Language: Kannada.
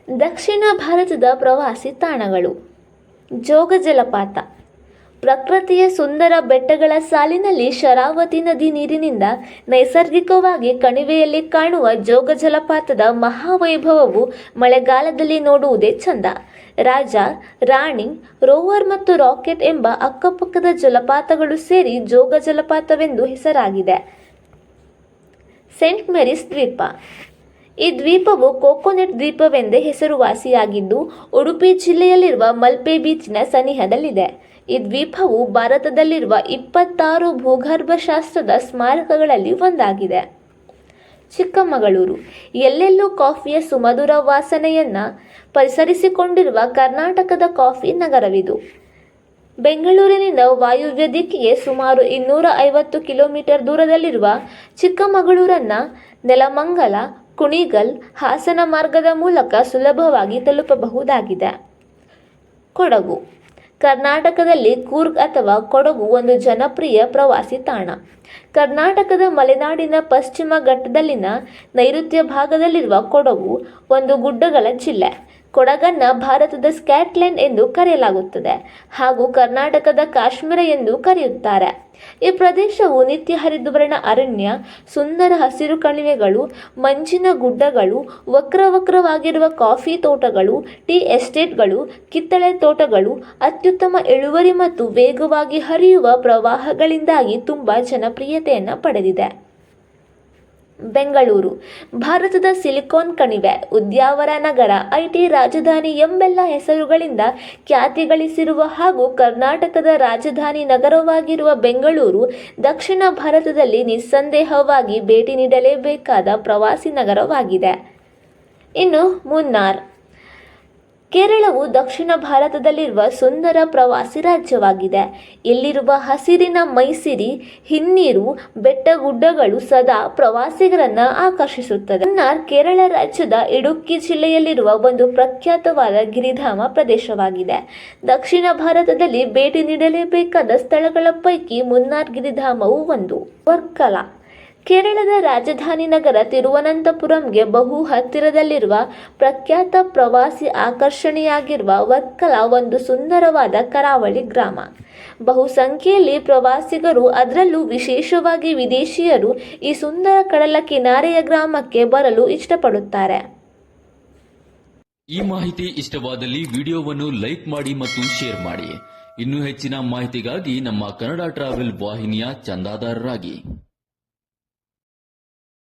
ದಕ್ಷಿಣ ಭಾರತದ ಪ್ರವಾಸಿ ತಾಣಗಳು. ಜೋಗ ಜಲಪಾತ. ಪ್ರಕೃತಿಯ ಸುಂದರ ಬೆಟ್ಟಗಳ ಸಾಲಿನಲ್ಲಿ ಶರಾವತಿ ನದಿ ನೀರಿನಿಂದ ನೈಸರ್ಗಿಕವಾಗಿ ಕಣಿವೆಯಲ್ಲಿ ಕಾಣುವ ಜೋಗ ಜಲಪಾತದ ಮಹಾವೈಭವವು ಮಳೆಗಾಲದಲ್ಲಿ ನೋಡುವುದೇ ಚಂದ. ರಾಜ, ರಾಣಿ, ರೋವರ್ ಮತ್ತು ರಾಕೆಟ್ ಎಂಬ ಅಕ್ಕಪಕ್ಕದ ಜಲಪಾತಗಳು ಸೇರಿ ಜೋಗ ಜಲಪಾತವೆಂದು ಹೆಸರಾಗಿದೆ. ಸೇಂಟ್ ಮೇರಿಸ್ ದ್ವೀಪ. ಈ ದ್ವೀಪವು ಕೋಕೋನಟ್ ದ್ವೀಪವೆಂದೇ ಹೆಸರುವಾಸಿಯಾಗಿದ್ದು, ಉಡುಪಿ ಜಿಲ್ಲೆಯಲ್ಲಿರುವ ಮಲ್ಪೆ ಬೀಚಿನ ಸನಿಹದಲ್ಲಿದೆ. ಈ ದ್ವೀಪವು ಭಾರತದಲ್ಲಿರುವ 26 ಭೂಗರ್ಭಶಾಸ್ತ್ರದ ಸ್ಮಾರಕಗಳಲ್ಲಿ ಒಂದಾಗಿದೆ. ಚಿಕ್ಕಮಗಳೂರು. ಎಲ್ಲೆಲ್ಲೂ ಕಾಫಿಯ ಸುಮಧುರ ವಾಸನೆಯನ್ನು ಪಸರಿಸಿಕೊಂಡಿರುವ ಕರ್ನಾಟಕದ ಕಾಫಿ ನಗರವಿದು. ಬೆಂಗಳೂರಿನಿಂದ ವಾಯುವ್ಯ ದಿಕ್ಕಿಗೆ ಸುಮಾರು 250 ಕಿಲೋಮೀಟರ್ ದೂರದಲ್ಲಿರುವ ಚಿಕ್ಕಮಗಳೂರನ್ನು ನೆಲಮಂಗಲ, ಕುಣಿಗಲ್, ಹಾಸನ ಮಾರ್ಗದ ಮೂಲಕ ಸುಲಭವಾಗಿ ತಲುಪಬಹುದಾಗಿದೆ. ಕೊಡಗು. ಕರ್ನಾಟಕದಲ್ಲಿ ಕೂರ್ಗ್ ಅಥವಾ ಕೊಡಗು ಒಂದು ಜನಪ್ರಿಯ ಪ್ರವಾಸಿ ತಾಣ. ಕರ್ನಾಟಕದ ಮಲೆನಾಡಿನ ಪಶ್ಚಿಮ ಘಟ್ಟದಲ್ಲಿನ ನೈಋತ್ಯ ಭಾಗದಲ್ಲಿರುವ ಕೊಡಗು ಒಂದು ಗುಡ್ಡಗಳ ಜಿಲ್ಲೆ. ಕೊಡಗನ್ನು ಭಾರತದ ಸ್ಕಾಟ್ಲೆಂಡ್ ಎಂದು ಕರೆಯಲಾಗುತ್ತದೆ ಹಾಗೂ ಕರ್ನಾಟಕದ ಕಾಶ್ಮೀರ ಎಂದು ಕರೆಯುತ್ತಾರೆ. ಈ ಪ್ರದೇಶವು ನಿತ್ಯ ಹರಿದ್ವರ್ಣ ಅರಣ್ಯ, ಸುಂದರ ಹಸಿರು ಕಣಿವೆಗಳು, ಮಂಜಿನ ಗುಡ್ಡಗಳು, ವಕ್ರವಾಗಿರುವ ಕಾಫಿ ತೋಟಗಳು, ಟೀ ಎಸ್ಟೇಟ್ಗಳು, ಕಿತ್ತಳೆ ತೋಟಗಳು, ಅತ್ಯುತ್ತಮ ಇಳುವರಿ ಮತ್ತು ವೇಗವಾಗಿ ಹರಿಯುವ ಪ್ರವಾಹಗಳಿಂದಾಗಿ ತುಂಬಾ ಜನಪ್ರಿಯತೆಯನ್ನು ಪಡೆದಿದೆ. ಬೆಂಗಳೂರು. ಭಾರತದ ಸಿಲಿಕಾನ್ ಕಣಿವೆ, ಉದ್ಯಾವರ ನಗರ, ಐಟಿ ರಾಜಧಾನಿ ಎಂಬೆಲ್ಲ ಹೆಸರುಗಳಿಂದ ಖ್ಯಾತಿ ಗಳಿಸಿರುವ ಹಾಗೂ ಕರ್ನಾಟಕದ ರಾಜಧಾನಿ ನಗರವಾಗಿರುವ ಬೆಂಗಳೂರು ದಕ್ಷಿಣ ಭಾರತದಲ್ಲಿ ನಿಸ್ಸಂದೇಹವಾಗಿ ಭೇಟಿ ನೀಡಲೇಬೇಕಾದ ಪ್ರವಾಸಿ ನಗರವಾಗಿದೆ. ಇನ್ನು ಮುನ್ನಾರ್. ಕೇರಳವು ದಕ್ಷಿಣ ಭಾರತದಲ್ಲಿರುವ ಸುಂದರ ಪ್ರವಾಸಿ ರಾಜ್ಯವಾಗಿದೆ. ಇಲ್ಲಿರುವ ಹಸಿರಿನ ಮೈಸಿರಿ, ಹಿನ್ನೀರು, ಬೆಟ್ಟಗುಡ್ಡಗಳು ಸದಾ ಪ್ರವಾಸಿಗರನ್ನು ಆಕರ್ಷಿಸುತ್ತದೆ. ಮುನ್ನಾರ್ ಕೇರಳ ರಾಜ್ಯದ ಇಡುಕ್ಕಿ ಜಿಲ್ಲೆಯಲ್ಲಿರುವ ಒಂದು ಪ್ರಖ್ಯಾತವಾದ ಗಿರಿಧಾಮ ಪ್ರದೇಶವಾಗಿದೆ. ದಕ್ಷಿಣ ಭಾರತದಲ್ಲಿ ಭೇಟಿ ನೀಡಲೇಬೇಕಾದ ಸ್ಥಳಗಳ ಪೈಕಿ ಮುನ್ನಾರ್ ಗಿರಿಧಾಮವು ಒಂದು. ವರ್ಕಲ. ಕೇರಳದ ರಾಜಧಾನಿ ನಗರ ತಿರುವನಂತಪುರಂಗೆ ಬಹು ಹತ್ತಿರದಲ್ಲಿರುವ ಪ್ರಖ್ಯಾತ ಪ್ರವಾಸಿ ಆಕರ್ಷಣೆಯಾಗಿರುವ ವರ್ಕಲ ಒಂದು ಸುಂದರವಾದ ಕರಾವಳಿ ಗ್ರಾಮ. ಬಹುಸಂಖ್ಯೆಯಲ್ಲಿ ಪ್ರವಾಸಿಗರು, ಅದರಲ್ಲೂ ವಿಶೇಷವಾಗಿ ವಿದೇಶಿಯರು, ಈ ಸುಂದರ ಕಡಲ ಕಿನಾರೆಯ ಗ್ರಾಮಕ್ಕೆ ಬರಲು ಇಷ್ಟಪಡುತ್ತಾರೆ. ಈ ಮಾಹಿತಿ ಇಷ್ಟವಾದಲ್ಲಿ ವಿಡಿಯೋವನ್ನು ಲೈಕ್ ಮಾಡಿ ಮತ್ತು ಶೇರ್ ಮಾಡಿ. ಇನ್ನೂ ಹೆಚ್ಚಿನ ಮಾಹಿತಿಗಾಗಿ ನಮ್ಮ ಕನ್ನಡ ಟ್ರಾವೆಲ್ ವಾಹಿನಿಯ ಚಂದಾದಾರರಾಗಿ.